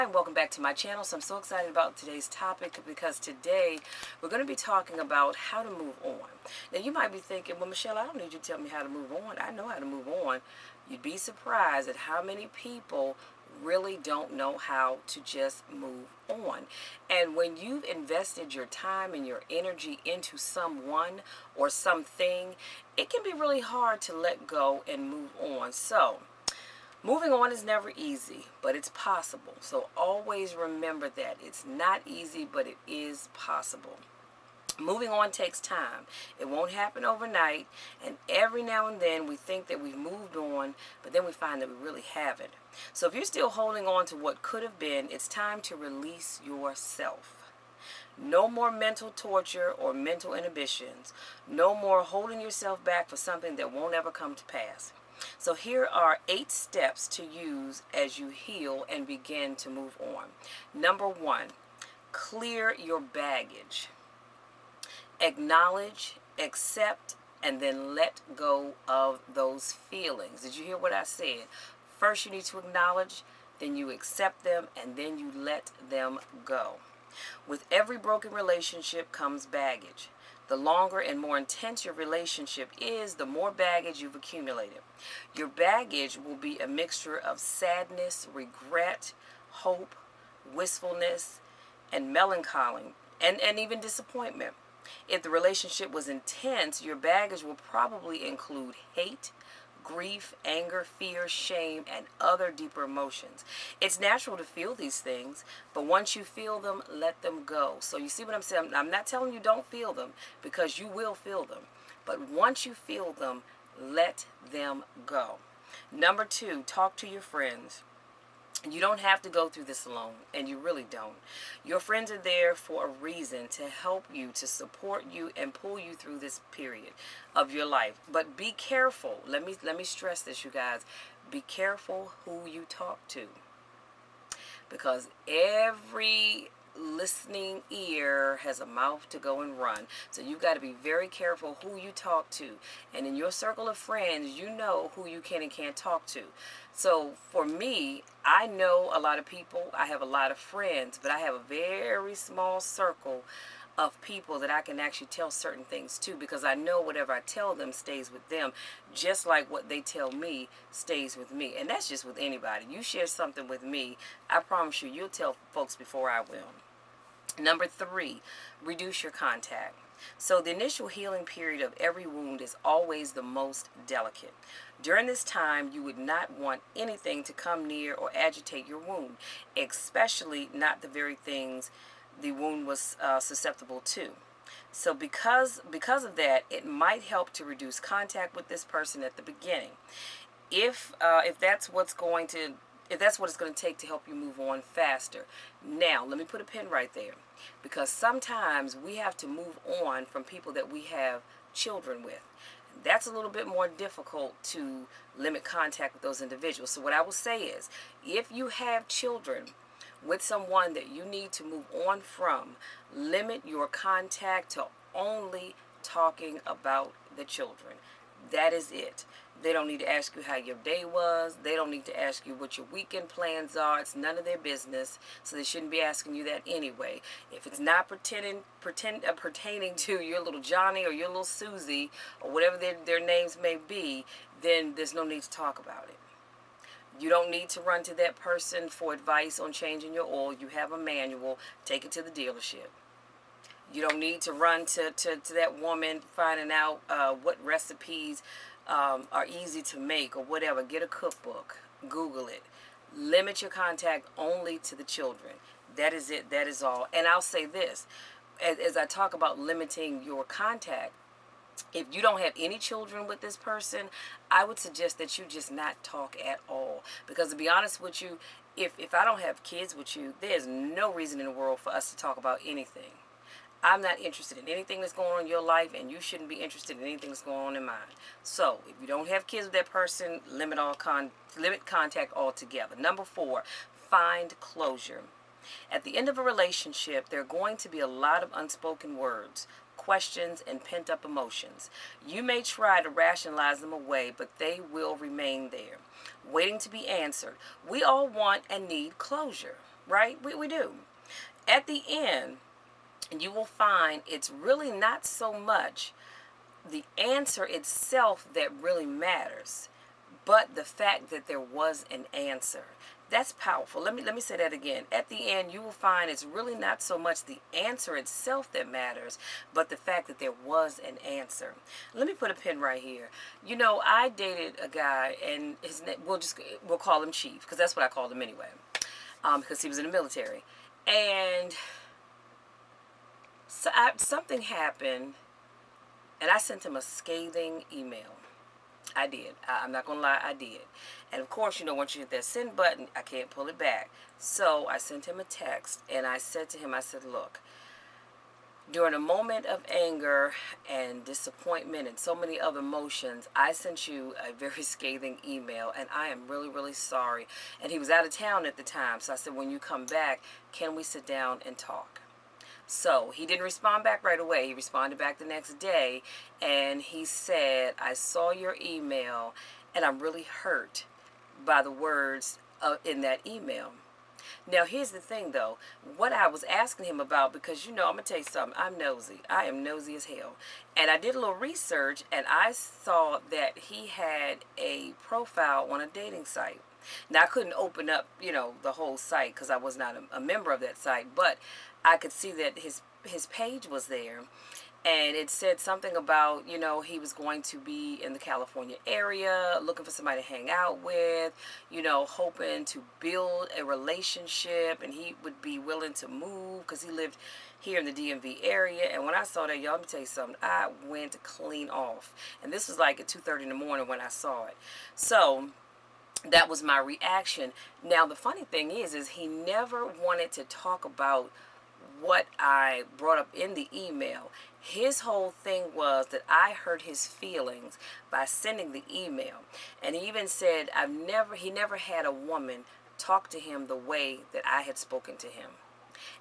And welcome back to my channel. So I'm so excited about today's topic because today we're going to be talking about how to move on. Now you might be thinking, well, Michelle, I don't need you to tell me how to move on. I know how to move on. You'd be surprised at how many people really don't know how to just move on. And when you've invested your time and your energy into someone or something, it can be really hard to let go and move on. So moving on is never easy, but it's possible. So always remember that. It's not easy, but it is possible. Moving on takes time. It won't happen overnight, and every now and then we think that we've moved on, but then we find that we really haven't. So if you're still holding on to what could have been, it's time to release yourself. No more mental torture or mental inhibitions. No more holding yourself back for something that won't ever come to pass. So here are 8 steps to use as you heal and begin to move on. Number 1, clear your baggage. Acknowledge, accept, and then let go of those feelings. Did you hear what I said? First you need to acknowledge, then you accept them, and then you let them go. With every broken relationship comes baggage. The longer and more intense your relationship is, the more baggage you've accumulated. Your baggage will be a mixture of sadness, regret, hope, wistfulness, and melancholy, and even disappointment. If the relationship was intense, your baggage will probably include hate, grief, anger, fear, shame, and other deeper emotions. It's natural to feel these things, but once you feel them, let them go. So you see what I'm saying? I'm not telling you don't feel them, because you will feel them. But once you feel them, let them go. Number 2, talk to your friends. You don't have to go through this alone, and you really don't. Your friends are there for a reason, to help you, to support you, and pull you through this period of your life. But be careful. Let me stress this, you guys. Be careful who you talk to, because every listening ear has a mouth to go and run. So you've got to be very careful who you talk to. And in your circle of friends, you know who you can and can't talk to. So for me, I know a lot of people. I have a lot of friends, but I have a very small circle of people that I can actually tell certain things to, because I know whatever I tell them stays with them, just like what they tell me stays with me. And that's just with anybody. You share something with me, I promise you'll tell folks before I will. Number 3, reduce your contact. So the initial healing period of every wound is always the most delicate. During this time, you would not want anything to come near or agitate your wound, especially not the very things the wound was susceptible to. So because of that, it might help to reduce contact with this person at the beginning. If that's what it's going to take to help you move on faster. Now, let me put a pin right there, because sometimes we have to move on from people that we have children with. That's a little bit more difficult to limit contact with those individuals. So what I will say is, if you have children with someone that you need to move on from, limit your contact to only talking about the children. That is it. They don't need to ask you how your day was. They don't need to ask you what your weekend plans are. It's none of their business, so they shouldn't be asking you that anyway. If it's not pertaining to your little Johnny or your little Susie or whatever their names may be, then there's no need to talk about it. You don't need to run to that person for advice on changing your oil. You have a manual. Take it to the dealership. You don't need to run to that woman finding out what recipes are easy to make or whatever. Get a cookbook. Google it. Limit your contact only to the children. That is it. That is all. And I'll say this. As I talk about limiting your contact, if you don't have any children with this person, I would suggest that you just not talk at all. Because to be honest with you, if I don't have kids with you, there's no reason in the world for us to talk about anything. I'm not interested in anything that's going on in your life, and you shouldn't be interested in anything that's going on in mine. So if you don't have kids with that person, limit contact altogether. Number 4, find closure. At the end of a relationship, there are going to be a lot of unspoken words, questions, and pent-up emotions. You may try to rationalize them away, but they will remain there, waiting to be answered. We all want and need closure. right? We do. At the end, you will find it's really not so much the answer itself that really matters, but the fact that there was an answer. That's powerful. Let me say that again. At the end, you will find it's really not so much the answer itself that matters, but the fact that there was an answer. Let me put a pin right here. You know, I dated a guy, and his name, we'll call him Chief, because that's what I called him anyway, because he was in the military, and so something happened, and I sent him a scathing email. I did. I'm not going to lie, I did. And of course, you know, once you hit that send button, I can't pull it back. So I sent him a text, and I said to him, I said, look, during a moment of anger and disappointment and so many other emotions, I sent you a very scathing email, and I am really, really sorry. And he was out of town at the time. So I said, when you come back, can we sit down and talk? So he didn't respond back right away. He responded back the next day, and he said, I saw your email, and I'm really hurt by the words in that email. Now, here's the thing, though. What I was asking him about, because, you know, I'm going to tell you something. I'm nosy. I am nosy as hell. And I did a little research, and I saw that he had a profile on a dating site. Now, I couldn't open up, you know, the whole site because I was not a member of that site, but I could see that his page was there, and it said something about, you know, he was going to be in the California area, looking for somebody to hang out with, you know, hoping to build a relationship, and he would be willing to move because he lived here in the DMV area. And when I saw that, y'all, let me tell you something, I went clean off. And this was like at 2:30 in the morning when I saw it. So that was my reaction. Now, the funny thing is he never wanted to talk about what I brought up in the email. His whole thing was that I hurt his feelings by sending the email. And he even said he never had a woman talk to him the way that I had spoken to him.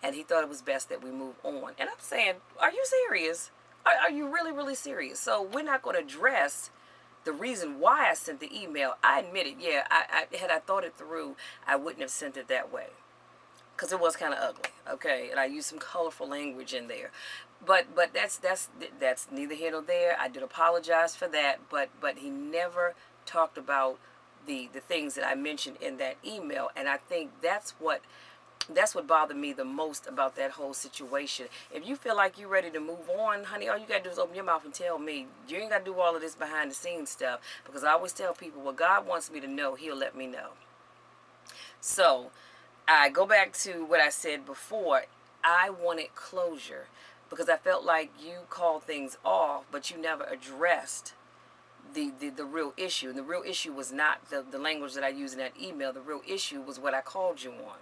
And he thought it was best that we move on. And I'm saying, are you serious? Are you really, really serious? So we're not going to address the reason why I sent the email. I admit it, yeah, had I thought it through, I wouldn't have sent it that way, because it was kind of ugly, okay? And I used some colorful language in there. But that's neither here nor there. I did apologize for that, but he never talked about the things that I mentioned in that email. And I think that's what bothered me the most about that whole situation. If you feel like you're ready to move on, honey, all you got to do is open your mouth and tell me. You ain't got to do all of this behind the scenes stuff, because I always tell people, what God wants me to know, he'll let me know. So I go back to what I said before. I wanted closure because I felt like you called things off, but you never addressed the real issue. And the real issue was not the language that I used in that email. The real issue was what I called you on.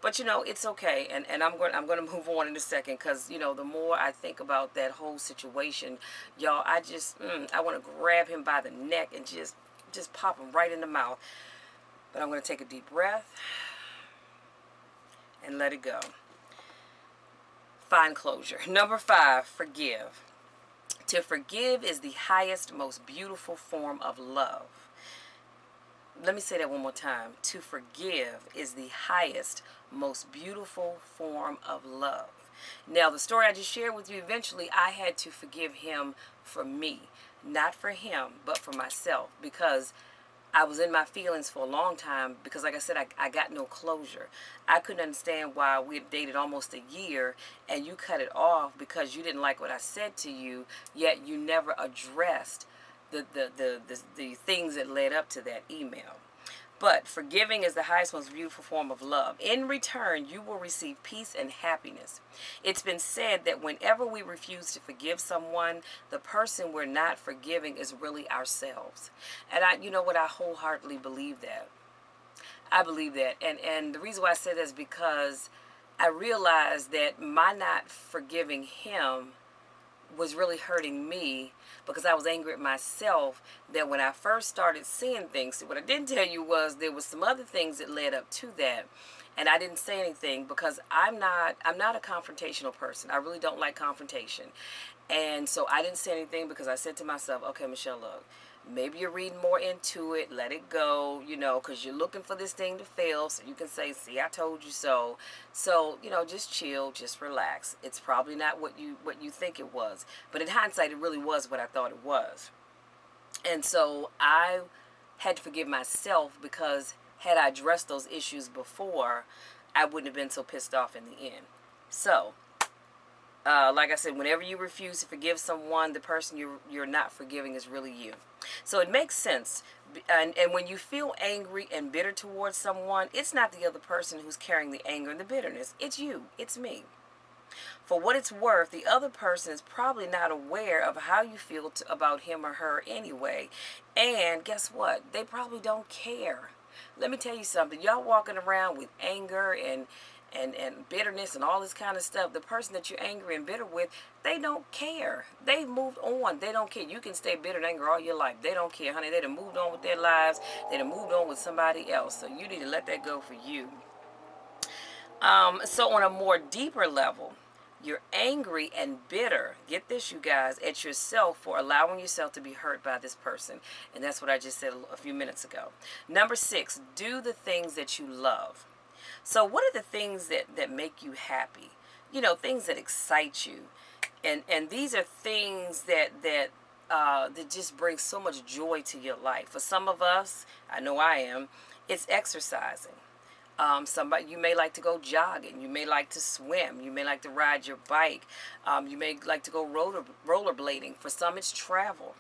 But, you know, it's okay. And I'm going to move on in a second, because, you know, the more I think about that whole situation, y'all, I just, I want to grab him by the neck and just pop him right in the mouth. But I'm going to take a deep breath and let it go. Find closure. Number 5, forgive. To forgive is the highest, most beautiful form of love. Let me say that one more time. To forgive is the highest, most beautiful form of love. Now, the story I just shared with you, eventually I had to forgive him for me. Not for him, but for myself, because I was in my feelings for a long time, because like I said, I got no closure. I couldn't understand why we had dated almost a year and you cut it off because you didn't like what I said to you, yet you never addressed the things that led up to that email. But forgiving is the highest, most beautiful form of love. In return, you will receive peace and happiness. It's been said that whenever we refuse to forgive someone, the person we're not forgiving is really ourselves. And you know what, I wholeheartedly believe that. I believe that. And the reason why I say that is because I realized that my not forgiving him was really hurting me, because I was angry at myself that when I first started seeing things, what I didn't tell you was there was some other things that led up to that, and I didn't say anything because I'm not a confrontational person. I really don't like confrontation. And so I didn't say anything because I said to myself, okay, Michelle, look, Maybe you're reading more into it. Let it go, because you're looking for this thing to fail so you can say, see, I told you so. So, just chill, just relax. It's probably not what you think it was. But in hindsight, it really was what I thought it was. And so I had to forgive myself, because had I addressed those issues before, I wouldn't have been so pissed off in the end. So, like I said, whenever you refuse to forgive someone, the person you're not forgiving is really you. So it makes sense. And when you feel angry and bitter towards someone, it's not the other person who's carrying the anger and the bitterness. It's you. It's me. For what it's worth, the other person is probably not aware of how you feel about him or her anyway. And guess what? They probably don't care. Let me tell you something. Y'all walking around with anger and bitterness and all this kind of stuff. The person that you're angry and bitter with, they don't care. They've moved on. They don't care. You can stay bitter and angry all your life. They don't care, honey. They done moved on with their lives. They done moved on with somebody else. So you need to let that go for you. So on a more deeper level, you're angry and bitter, get this, you guys, at yourself for allowing yourself to be hurt by this person. And that's what I just said a few minutes ago. Number 6, do the things that you love. So what are the things that make you happy? Things that excite you. And these are things that just bring so much joy to your life. For some of us, I know I am, it's exercising. Somebody, you may like to go jogging. You may like to swim. You may like to ride your bike. You may like to go rollerblading. For some, it's travel.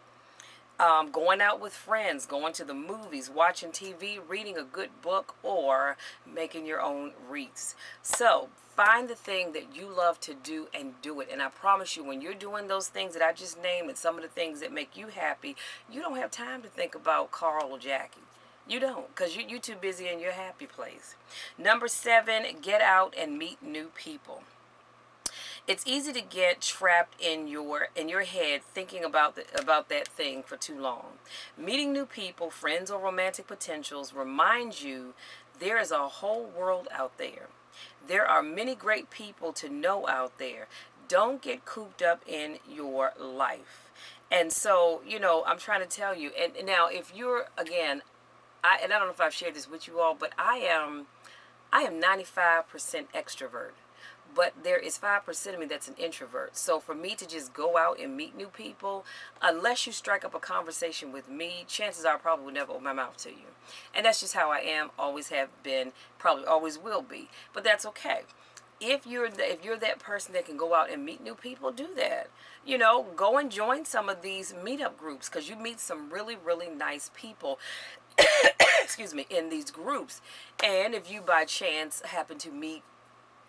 Going out with friends, going to the movies, watching TV, reading a good book, or making your own wreaths. So find the thing that you love to do and do it. And I promise you, when you're doing those things that I just named and some of the things that make you happy, you don't have time to think about Carl or Jackie. You don't, because you're too busy in your happy place. Number 7, get out and meet new people. It's easy to get trapped in your head thinking about that thing for too long. Meeting new people, friends or romantic potentials, reminds you there is a whole world out there. There are many great people to know out there. Don't get cooped up in your life. And so, I'm trying to tell you. And now, if you're, again, I don't know if I've shared this with you all, but I am 95% extrovert. But there is 5% of me that's an introvert. So for me to just go out and meet new people, unless you strike up a conversation with me, chances are I probably would never open my mouth to you. And that's just how I am, always have been, probably always will be. But that's okay. If you're that person that can go out and meet new people, do that. Go and join some of these meetup groups, because you meet some really, really nice people excuse me, in these groups. And if you by chance happen to meet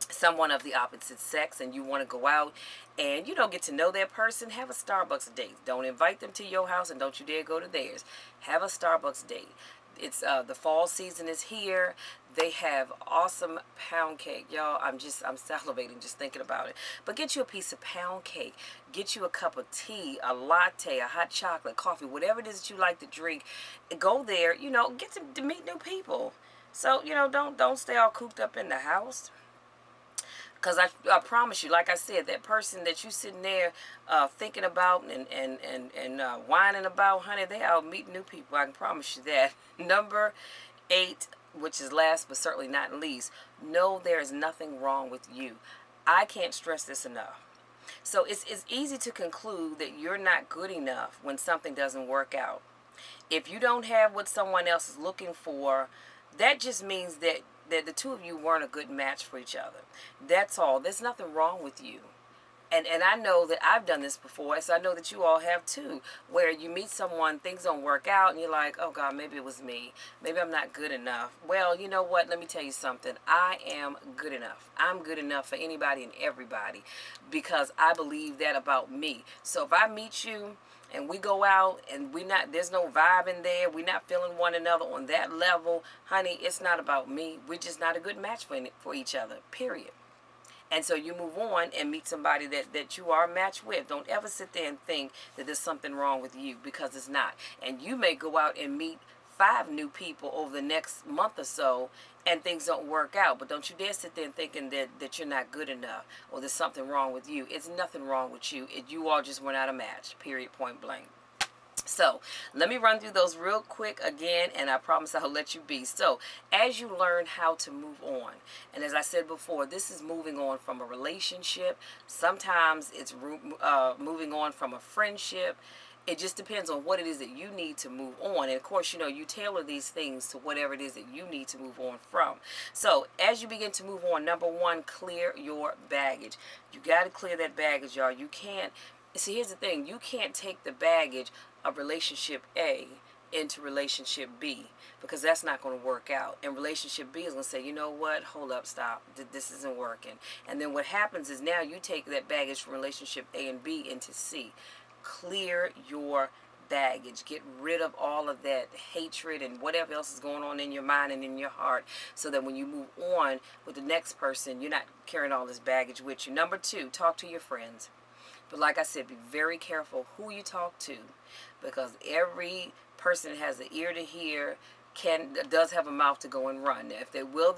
someone of the opposite sex and you want to go out and get to know that person, have a Starbucks date. Don't invite them to your house and don't you dare go to theirs. Have a Starbucks date. It's the fall season is here. They have awesome pound cake, y'all. I'm salivating just thinking about it. But get you a piece of pound cake. Get you a cup of tea, a latte, a hot chocolate, coffee, whatever it is that you like to drink. Go there, get to meet new people. So don't stay all cooped up in the house. Because I promise you, like I said, that person that you sitting there thinking about and whining about, honey, they out meeting new people. I can promise you that. Number 8, which is last but certainly not least, know there is nothing wrong with you. I can't stress this enough. So it's easy to conclude that you're not good enough when something doesn't work out. If you don't have what someone else is looking for, that just means that the two of you weren't a good match for each other. That's all. There's nothing wrong with you. And I know that I've done this before, so I know that you all have too, where you meet someone, things don't work out, and you're like, oh God, maybe it was me. Maybe I'm not good enough. Well, you know what? Let me tell you something. I am good enough. I'm good enough for anybody and everybody, because I believe that about me. So if I meet you and we go out and there's no vibe in there, we're not feeling one another on that level, honey, it's not about me. We're just not a good match for each other, period. And so you move on and meet somebody that you are matched with. Don't ever sit there and think that there's something wrong with you, because it's not. And you may go out and meet 5 new people over the next month or so and things don't work out. But don't you dare sit there and thinking that you're not good enough or there's something wrong with you. It's nothing wrong with you. You all just were not a match, period, point blank. So let me run through those real quick again, and I promise I'll let you be. So as you learn how to move on, and as I said before, this is moving on from a relationship. Sometimes it's moving on from a friendship. It just depends on what it is that you need to move on. And of course, you tailor these things to whatever it is that you need to move on from. So as you begin to move on, number one, clear your baggage. You got to clear that baggage, y'all. You can't. See, here's the thing. You can't take the baggage of relationship A into relationship B, because that's not going to work out. And relationship B is going to say, you know what, hold up, stop, this isn't working. And then what happens is now you take that baggage from relationship A and B into C. Clear your baggage. Get rid of all of that hatred and whatever else is going on in your mind and in your heart, so that when you move on with the next person, you're not carrying all this baggage with you. Number two, talk to your friends. But like I said, be very careful who you talk to, because every person that has an ear to hear does have a mouth to go and run. Now, if they will,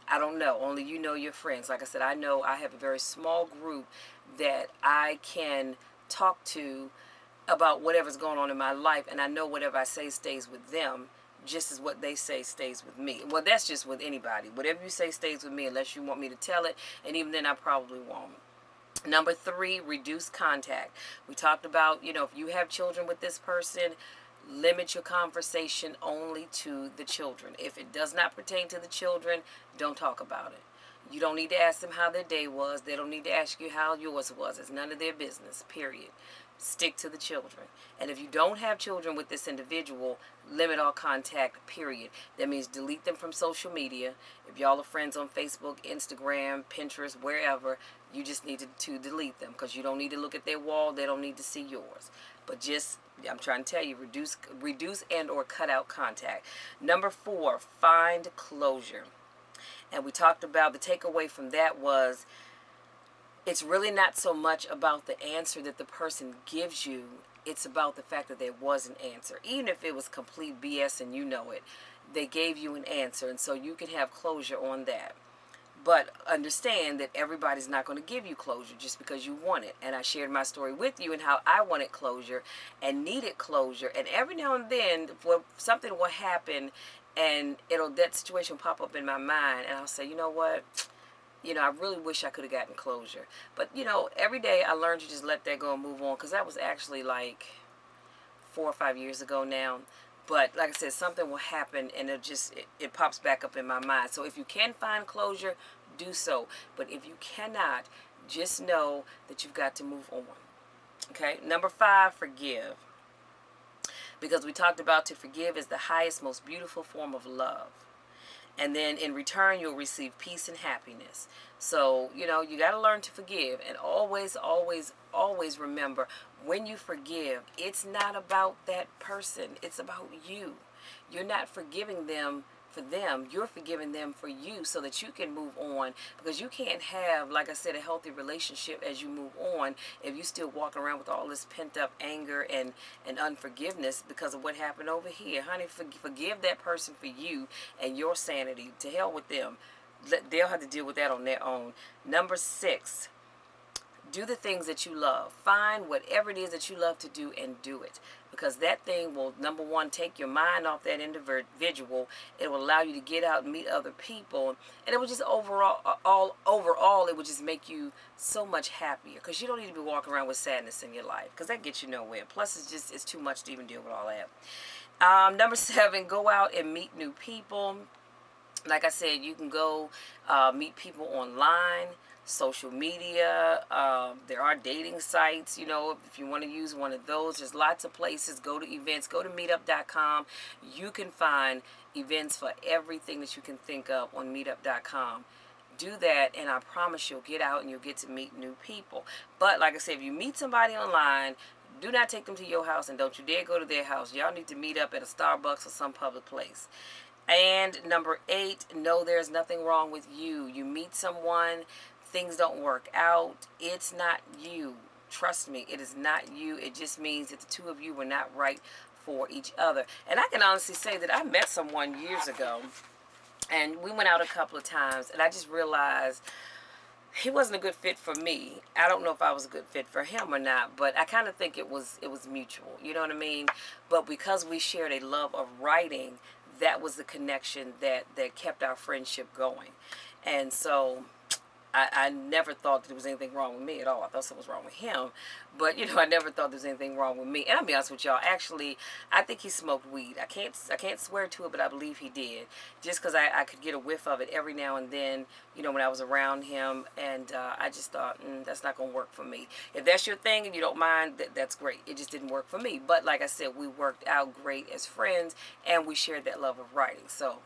I don't know. Only you know your friends. Like I said, I know I have a very small group that I can talk to about whatever's going on in my life, and I know whatever I say stays with them just as what they say stays with me. Well, that's just with anybody. Whatever you say stays with me, unless you want me to tell it, and even then I probably won't. Number three, reduce contact. We talked about, if you have children with this person, limit your conversation only to the children. If it does not pertain to the children, don't talk about it. You don't need to ask them how their day was. They don't need to ask you how yours was. It's none of their business, period. Stick to the children. And if you don't have children with this individual, limit all contact, period. That means delete them from social media. If y'all are friends on Facebook, Instagram, Pinterest, wherever, you just need to delete them, because you don't need to look at their wall. They don't need to see yours. But I'm trying to tell you, reduce and or cut out contact. Number four, find closure. And we talked about the takeaway from that was, it's really not so much about the answer that the person gives you. It's about the fact that there was an answer. Even if it was complete BS and you know it, they gave you an answer, and so you can have closure on that. But understand that everybody's not going to give you closure just because you want it. And I shared my story with you and how I wanted closure and needed closure. And every now and then, something will happen, and that situation will pop up in my mind, and I'll say, you know what? I really wish I could have gotten closure. But, every day I learned to just let that go and move on, because that was actually like 4 or 5 years ago now. But like I said, something will happen, and it pops back up in my mind. So if you can find closure, do so. But if you cannot, just know that you've got to move on. Okay? Number five, forgive. Because we talked about to forgive is the highest, most beautiful form of love. And then in return, you'll receive peace and happiness. So, you got to learn to forgive. And always, always, always remember, when you forgive, it's not about that person. It's about you. You're not forgiving them for them. You're forgiving them for you, so that you can move on. Because you can't have, like I said, a healthy relationship as you move on if you still walking around with all this pent up anger and unforgiveness because of what happened over here. Honey, forgive that person for you and your sanity. To hell with them. They'll have to deal with that on their own. Number six, do the things that you love. Find whatever it is that you love to do and do it. Because that thing will, number one, take your mind off that individual. It will allow you to get out and meet other people. And it will just overall, it will just make you so much happier. Because you don't need to be walking around with sadness in your life. Because that gets you nowhere. Plus, it's too much to even deal with all that. Number seven, go out and meet new people. Like I said, you can go meet people online, social media. There are dating sites, if you want to use one of those. There's lots of places. Go to events. Go to meetup.com. You can find events for everything that you can think of on meetup.com. Do that, and I promise you'll get out and you'll get to meet new people. But like I said, if you meet somebody online, do not take them to your house, and don't you dare go to their house. Y'all need to meet up at a Starbucks or some public place. And number 8, no, there's nothing wrong with you. You meet someone, things don't work out. It's not you. Trust me, it is not you. It just means that the two of you were not right for each other. And I can honestly say that I met someone years ago, and we went out a couple of times, and I just realized he wasn't a good fit for me. I don't know if I was a good fit for him or not, but I kind of think it was mutual. You know what I mean? But because we shared a love of writing, that was the connection that kept our friendship going. And so I never thought that there was anything wrong with me at all. I thought something was wrong with him. But, I never thought there was anything wrong with me. And I'll be honest with y'all, actually, I think he smoked weed. I can't swear to it, but I believe he did. Just because I could get a whiff of it every now and then, when I was around him. And I just thought, that's not going to work for me. If that's your thing and you don't mind, that's great. It just didn't work for me. But like I said, we worked out great as friends, and we shared that love of writing. So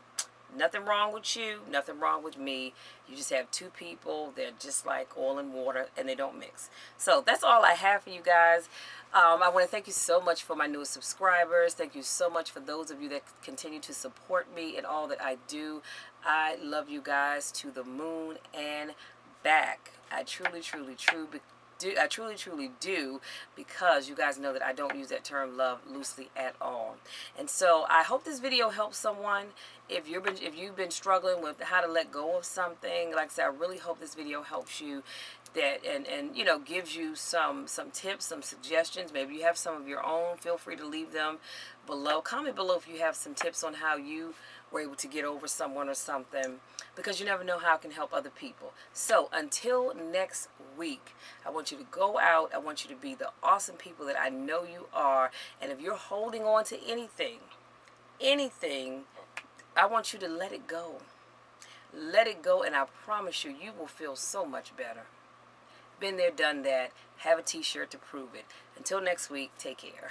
nothing wrong with you, nothing wrong with me. You just have two people. They're just like oil and water, and they don't mix. So that's all I have for you guys. I want to thank you so much for my newest subscribers. Thank you so much for those of you that continue to support me in all that I do. I love you guys to the moon and back. I truly, truly, truly do, because you guys know that I don't use that term love loosely at all. And so I hope this video helps someone. If you've been struggling with how to let go of something, like I said, I really hope this video helps you, that and gives you some tips, some suggestions. Maybe you have some of your own. Feel free to leave them below. Comment below if you have some tips on how you were able to get over someone or something, because you never know how it can help other people. So until next week, I want you to go out. I want you to be the awesome people that I know you are. And if you're holding on to anything, I want you to let it go. Let it go, and I promise you, you will feel so much better. Been there, done that. Have a t-shirt to prove it. Until next week, take care.